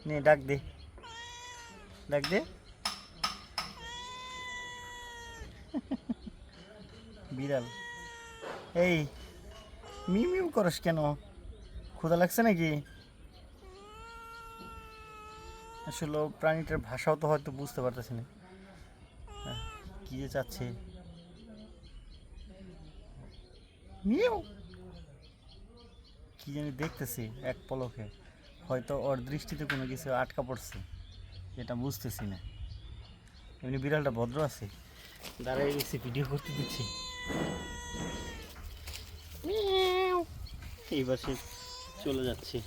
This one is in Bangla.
নে ডাক দে, ডাক দে। বিড়াল, এই মিউ মিউ করস কেন? ক্ষুধা লাগছে নাকি? আসলে প্রাণীটার ভাষাও তো হয়তো বুঝতে পারতেছি না কি যে চাচ্ছে। মিউ কি জানি দেখতেছি এক পলকে, হয়তো ওর দৃষ্টিতে কোনো কিছু আটকা পড়ছে, যেটা বুঝতেছি না। এমনি বিড়ালটা ভদ্র আছে, দাঁড়াই গেছি, ভিডিও করতে দিচ্ছি। এইবার সে চলে যাচ্ছে।